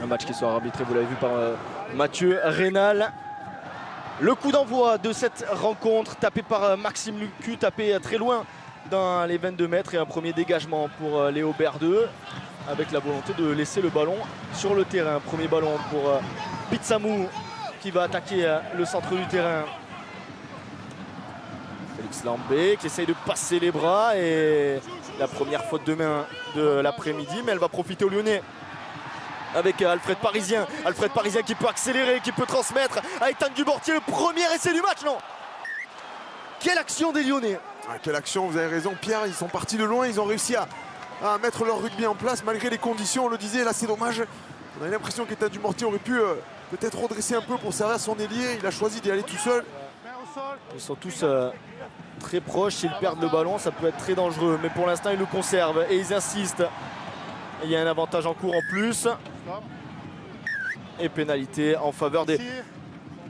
Un match qui sera arbitré, vous l'avez vu, par Mathieu Rénal. Le coup d'envoi de cette rencontre, tapé par Maxime Lucu, tapé très loin dans les 22 mètres. Et un premier dégagement pour Léo Berdeux, avec la volonté de laisser le ballon sur le terrain. Premier ballon pour Pitsamou, qui va attaquer le centre du terrain. Félix Lambé qui essaye de passer les bras, et la première faute de main de l'après-midi, mais elle va profiter aux Lyonnais avec Alfred Parisien. Alfred Parisien qui peut accélérer, qui peut transmettre à Ethan Dubortier, le premier essai du match. Non, quelle action des Lyonnais. Quelle action, vous avez raison Pierre, ils sont partis de loin, ils ont réussi à mettre leur rugby en place malgré les conditions, on le disait. Là c'est dommage, on a l'impression qu'Ethan Dubortier aurait pu peut-être redresser un peu pour servir son ailier. Il a choisi d'y aller tout seul. Ils sont tous très proches. S'ils perdent le ballon, ça peut être très dangereux, mais pour l'instant ils le conservent et ils insistent. Il y a un avantage en cours en plus, et pénalité en faveur des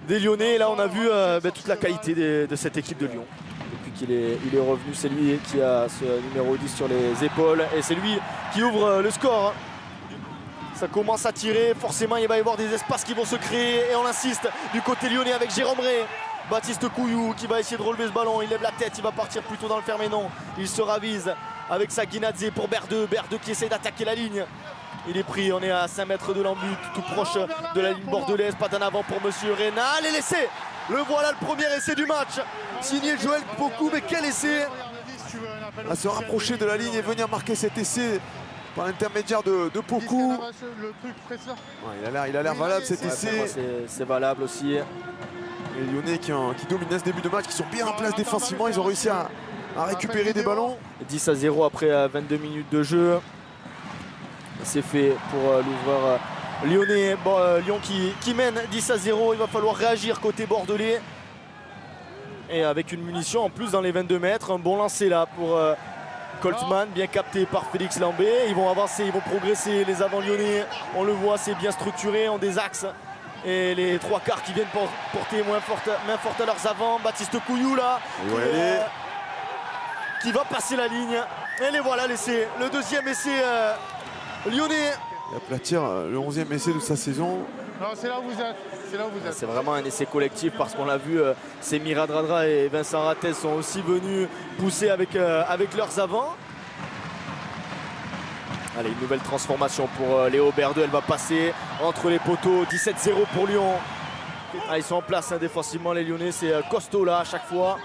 Lyonnais. Et là on a vu toute la qualité de cette équipe de Lyon. Depuis qu'il est revenu, c'est lui qui a ce numéro 10 sur les épaules, et c'est lui qui ouvre le score. Ça commence à tirer, forcément il va y avoir des espaces qui vont se créer, et on insiste du côté lyonnais avec Jérôme Ray. Baptiste Couillou qui va essayer de relever ce ballon, il lève la tête, il va partir plutôt dans le fer, mais non, il se ravise avec Saguinadze pour Berdeux. Berdeux qui essaie d'attaquer la ligne. Il est pris, on est à 5 mètres de l'embut, tout proche de la ligne bordelaise. Pas d'en avant pour monsieur Rénal, et l'essai. Le voilà, le premier essai du match, signé Joël Pokou. Mais quel essai! À se rapprocher de la ligne et venir marquer cet essai par l'intermédiaire de Pokou. Ouais, il a l'air valable cet essai. C'est valable aussi. Les Lyonnais qui dominent ce début de match, qui sont bien en place défensivement, ils ont réussi à récupérer des ballons. 10-0 après 22 minutes de jeu. C'est fait pour l'ouvreur lyonnais. Lyon qui mène 10-0. Il va falloir réagir côté bordelais. Et avec une munition en plus dans les 22 mètres. Un bon lancer là pour Coltman, bien capté par Félix Lambé. Ils vont avancer, ils vont progresser. Les avants lyonnais, on le voit, c'est bien structuré, ont des axes. Et les trois quarts qui viennent porter main forte à leurs avants. Baptiste Couillou là, qui va passer la ligne. Et les voilà, l'essai, le deuxième essai lyonnais. Et aplatir le 11e essai de sa saison. Non, c'est là où vous êtes. C'est vraiment un essai collectif, parce qu'on l'a vu, Semira Dradra et Vincent Rattez sont aussi venus pousser avec leurs avants. Allez, une nouvelle transformation pour Léo Berdeux. Elle va passer entre les poteaux. 17-0 pour Lyon. Ils sont en place défensivement, les Lyonnais. C'est costaud là à chaque fois.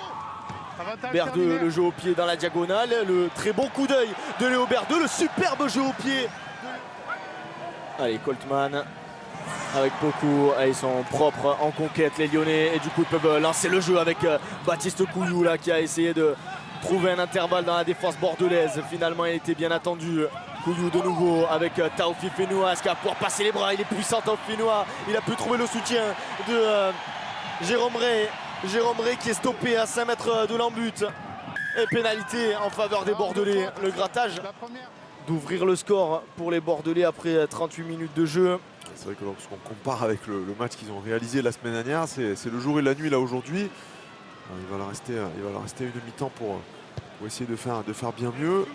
Berdeux, le jeu au pied dans la diagonale. Le très bon coup d'œil de Léo Berdeux. Le superbe jeu au pied. Allez, Coltman avec Pokou. Ils sont propres en conquête, les Lyonnais. Et du coup, ils peuvent lancer le jeu avec Baptiste Couillou là, qui a essayé de trouver un intervalle dans la défense bordelaise. Finalement, il était bien attendu. Couillou de nouveau avec Taofi Fenoua qui va pouvoir passer les bras. Il est puissant, Taofi Fenoua. Il a pu trouver le soutien de Jérôme Ray. Jérôme Ray qui est stoppé à 5 mètres de l'embut. Et pénalité en faveur des Bordelais. Le grattage d'ouvrir le score pour les Bordelais après 38 minutes de jeu. C'est vrai que lorsqu'on compare avec le match qu'ils ont réalisé la semaine dernière, c'est le jour et la nuit là aujourd'hui. Il va leur rester une mi-temps pour essayer de faire bien mieux.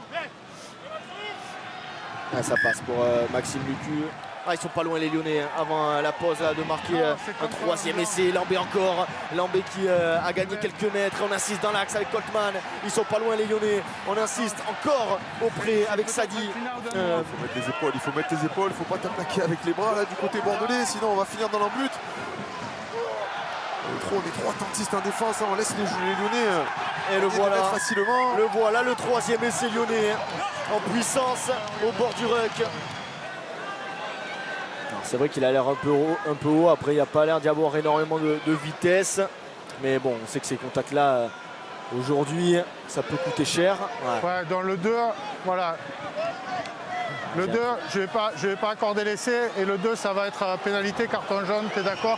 Ça passe pour Maxime Lucu. Ils sont pas loin les Lyonnais avant la pause de marquer un troisième essai. Lambé encore. Lambé qui a gagné quelques mètres. On insiste dans l'axe avec Coltman. Ils sont pas loin les Lyonnais. On insiste encore auprès avec Sadi. Il faut mettre les épaules, il faut pas t'attaquer avec les bras là du côté bordelais, sinon on va finir dans l'embut. On est trop attentistes en défense, on laisse les Lyonnais et le voilà facilement. Le voilà, le troisième essai lyonnais en puissance au bord du ruck. C'est vrai qu'il a l'air un peu haut. Après, il n'y a pas l'air d'y avoir énormément de vitesse. Mais bon, on sait que ces contacts-là, aujourd'hui, ça peut coûter cher. Ouais, dans le 2, voilà. Le 2, je vais pas accorder l'essai. Et le 2, ça va être pénalité, carton jaune, t'es d'accord?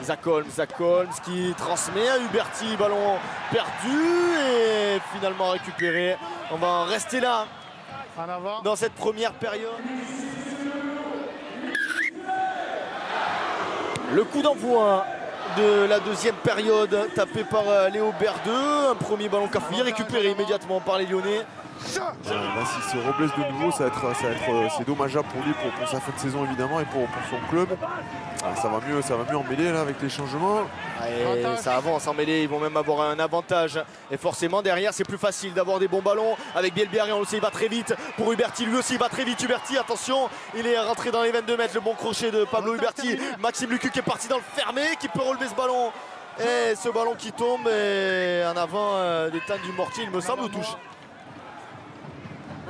Zach Holmes qui transmet à Huberti. Ballon perdu et finalement récupéré. On va en rester là en avant dans cette première période. Le coup d'envoi de la deuxième période tapé par Léo Berdeux. Un premier ballon cafouillé récupéré immédiatement par les Lyonnais. Là, si c'est Robles de nouveau, c'est dommageable pour lui, pour sa fin de saison évidemment et pour son club. Ça va mieux en mêlée là avec les changements. Et ça avance en mêlée, ils vont même avoir un avantage. Et forcément derrière c'est plus facile d'avoir des bons ballons. Avec Bielbiarré, on le sait, il va très vite. Pour Huberti, lui aussi il va très vite. Huberti, attention, il est rentré dans les 22 mètres. Le bon crochet de Pablo Huberti. Maxime Lucu qui est parti dans le fermé, qui peut relever ce ballon. Et ce ballon qui tombe et en avant d'Ethan Dumortier, il me semble, ou touche.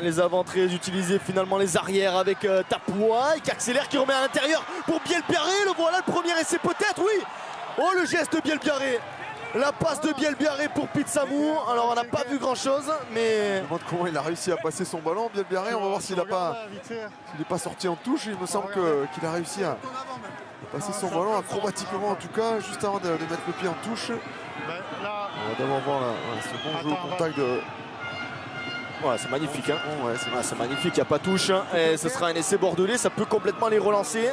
Les avants très utilisés, finalement les arrières avec Tapoua qui accélère, qui remet à l'intérieur pour Bielbiarré. Le voilà, le premier essai peut-être, oui. Oh, le geste de Bielbiarré. La passe de Bielbiarré pour Pitsamou. Alors on n'a pas vu grand chose, mais... Je me demande comment il a réussi à passer son ballon, Bielbiarré. On va voir s'il n'est pas sorti en touche. Il me semble qu'il a réussi à passer son ballon acrobatiquement en tout cas, juste avant de mettre le pied en touche. On va d'abord voir ce bon jeu au contact de... Ouais, c'est magnifique, hein. Ouais, c'est magnifique, il n'y a pas touche. Et ce sera un essai bordelais, ça peut complètement les relancer.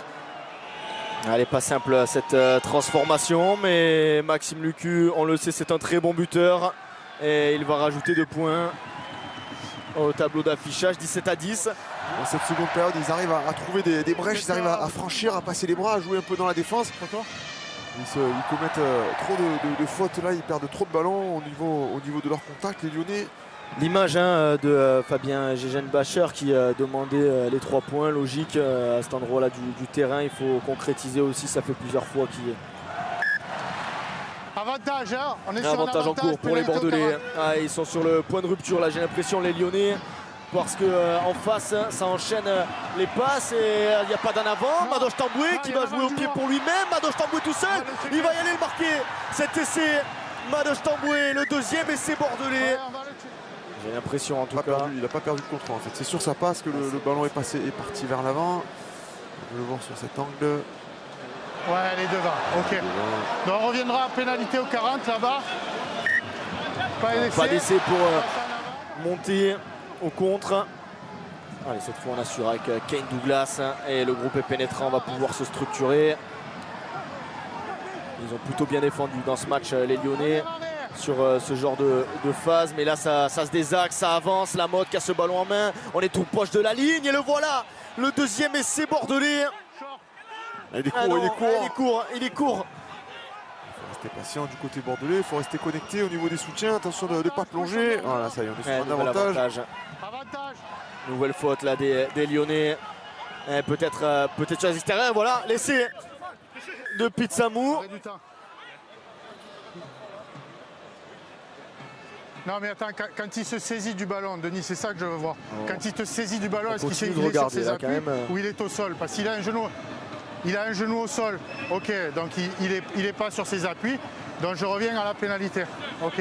Elle est pas simple cette transformation, mais Maxime Lucu, on le sait, c'est un très bon buteur. Et il va rajouter 2 points au tableau d'affichage, 17-10. Dans cette seconde période, ils arrivent à trouver des brèches, ils arrivent à franchir, à passer les bras, à jouer un peu dans la défense. Ils commettent trop de fautes là, ils perdent trop de ballons au niveau de leur contact, les Lyonnais. L'image de Fabien Gégen-Bacher qui demandait les 3 points, logique à cet endroit-là du terrain. Il faut concrétiser aussi, ça fait plusieurs fois qu'il... Avantage, hein. On est sur avantage en cours pour les Bordelais. Ils sont sur le point de rupture là, j'ai l'impression, les Lyonnais. Parce qu'en face, ça enchaîne les passes et il n'y a pas d'en avant. Madoche Tamboué qui va jouer au pied pour lui-même. Madoche Tamboué tout seul, il va y aller le marquer. Cet essai, Madoche Tamboué, le 2e essai bordelais. J'ai l'impression en tout cas. Il n'a pas perdu le contrôle en fait. C'est sûr ça passe que le ballon est parti vers l'avant. On peut le voir sur cet angle. Ouais, elle est devant. Ok. Donc on reviendra à pénalité au 40 là-bas. Pas d'essai pour monter au contre. Allez, cette fois on assure avec Kane Douglas et le groupe est pénétrant, va pouvoir se structurer. Ils ont plutôt bien défendu dans ce match les Lyonnais sur ce genre de phase, mais là ça se désaxe, ça avance. La Motte qui a ce ballon en main, on est tout proche de la ligne et le voilà, le 2e essai bordelais. Il est court. Il est court. Il faut rester patient du côté bordelais, il faut rester connecté au niveau des soutiens, attention de ne pas plonger. Voilà, ça y est, on est sur un avantage. Nouvelle faute là des Lyonnais. Peut-être sur les extérieurs, voilà, l'essai de Pitsamou. Non mais attends, quand il se saisit du ballon, Denis, c'est ça que je veux voir. Quand il te saisit du ballon, est-ce qu'il s'est glissé sur ses appuis ou il est au sol? Parce qu'il a un genou. Il a un genou au sol. Ok, donc il est pas sur ses appuis. Donc je reviens à la pénalité. Ok.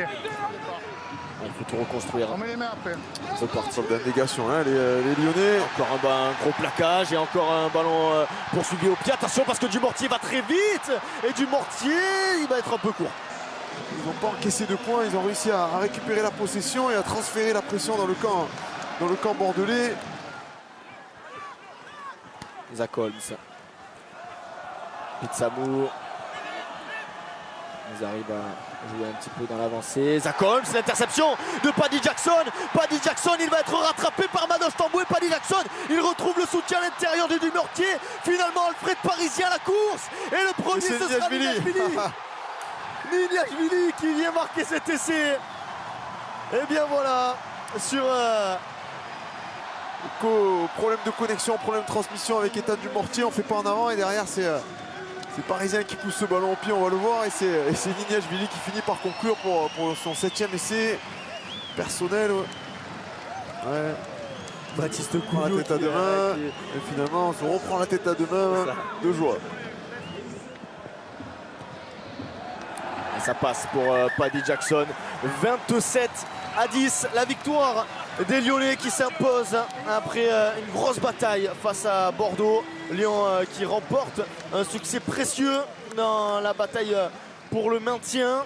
Il faut tout reconstruire. On met les mains après. C'est parti d'indégation, hein, les Lyonnais. Encore un gros plaquage et encore un ballon poursuivi au pied. Attention parce que Dumortier va très vite. Et Dumortier, il va être un peu court. Ils n'ont pas encaissé de points, ils ont réussi à récupérer la possession et à transférer la pression dans le camp bordelais. Zach Holmes. Pitsamou. Ils arrivent à jouer un petit peu dans l'avancée. Zach Holmes, l'interception de Paddy Jackson. Paddy Jackson, il va être rattrapé par Madoche Tamboué. Paddy Jackson, il retrouve le soutien à l'intérieur de Dumortier. Finalement, Alfred Parisien à la course. Et le premier, ce sera Nignashvili. Nignashvili qui vient marquer cet essai. Et bien voilà, sur problème de connexion, problème de transmission avec Ethan Dumortier. On fait pas en avant et derrière c'est Parisien qui pousse ce ballon au pied, on va le voir. Et c'est Nignashvili qui finit par conclure pour son 7e essai personnel. Ouais. Baptiste Couillot, la tête à 2 mains. Et finalement, on se reprend la tête à 2 mains de joie. Et ça passe pour Paddy Jackson. 27-10, la victoire des Lyonnais qui s'impose après une grosse bataille face à Bordeaux. Lyon qui remporte un succès précieux dans la bataille pour le maintien.